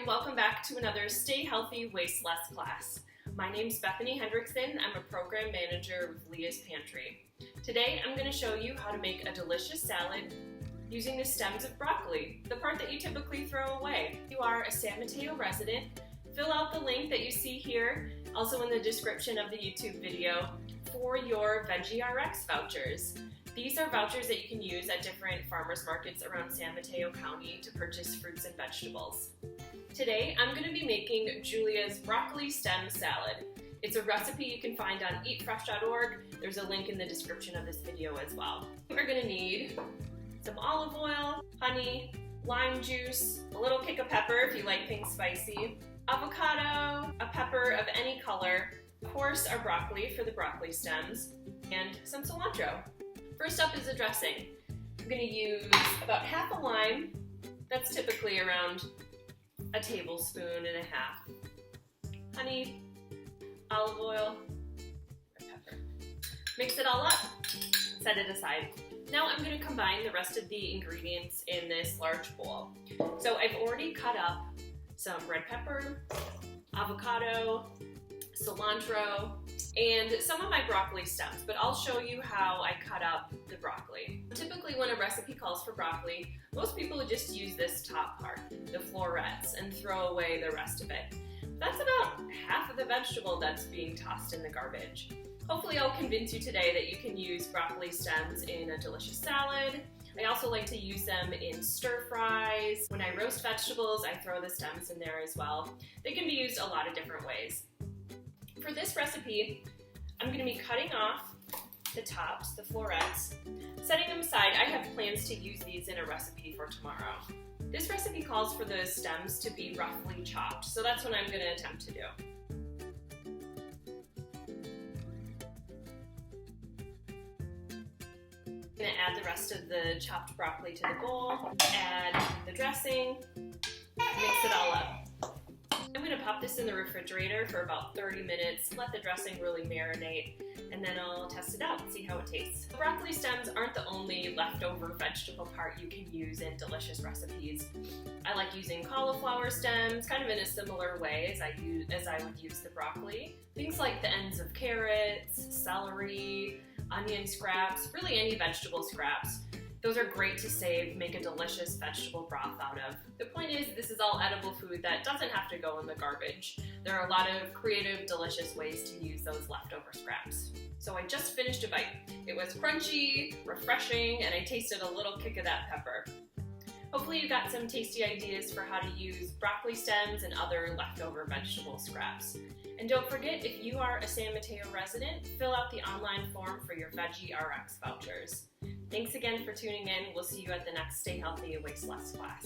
and welcome back to another Stay Healthy, Waste Less class. My name's Bethany Hendrickson. I'm a program manager with Leah's Pantry. Today I'm going to show you how to make a delicious salad using the stems of broccoli, the part that you typically throw away. If you are a San Mateo resident, fill out the link that you see here, also in the description of the YouTube video, for your Veggie RX vouchers. These are vouchers that you can use at different farmers markets around San Mateo County to purchase fruits and vegetables. Today, I'm going to be making Julia's broccoli stem salad. It's a recipe you can find on eatfresh.org. There's a link in the description of this video as well. We're going to need some olive oil, honey, lime juice, a little kick of pepper if you like things spicy, avocado, a pepper of any color, of course our broccoli for the broccoli stems, and some cilantro. First up is the dressing. I'm going to use about half a lime. That's typically around a tablespoon and a half. Honey, olive oil, and pepper. Mix it all up, set it aside. Now I'm going to combine the rest of the ingredients in this large bowl. So I've already cut up some red pepper, avocado, cilantro, and some of my broccoli stems, but I'll show you how I cut up the broccoli. Typically when a recipe calls for broccoli, most people would just use this top part, the florets, and throw away the rest of it. That's about half of the vegetable that's being tossed in the garbage. Hopefully I'll convince you today that you can use broccoli stems in a delicious salad. I also like to use them in stir fries. When I roast vegetables, I throw the stems in there as well. They can be used a lot of different ways. For this recipe, I'm going to be cutting off the tops, the florets, setting them aside. I have plans to use these in a recipe for tomorrow. This recipe calls for the stems to be roughly chopped, so that's what I'm going to attempt to do. I'm going to add the rest of the chopped broccoli to the bowl, add the dressing, mix it all up. I'm going to pop this in the refrigerator for about 30 minutes, let the dressing really marinate, and then I'll test it out and see how it tastes. The broccoli stems aren't the only leftover vegetable part you can use in delicious recipes. I like using cauliflower stems, kind of in a similar way as I would use the broccoli. Things like the ends of carrots, celery, onion scraps, really any vegetable scraps. Those are great to save, make a delicious vegetable broth out of. The point is, this is all edible food that doesn't have to go in the garbage. There are a lot of creative, delicious ways to use those leftover scraps. So I just finished a bite. It was crunchy, refreshing, and I tasted a little kick of that pepper. Hopefully you got some tasty ideas for how to use broccoli stems and other leftover vegetable scraps. And don't forget, if you are a San Mateo resident, fill out the online form for your Veggie RX vouchers. Thanks again for tuning in. We'll see you at the next Stay Healthy, Waste Less class.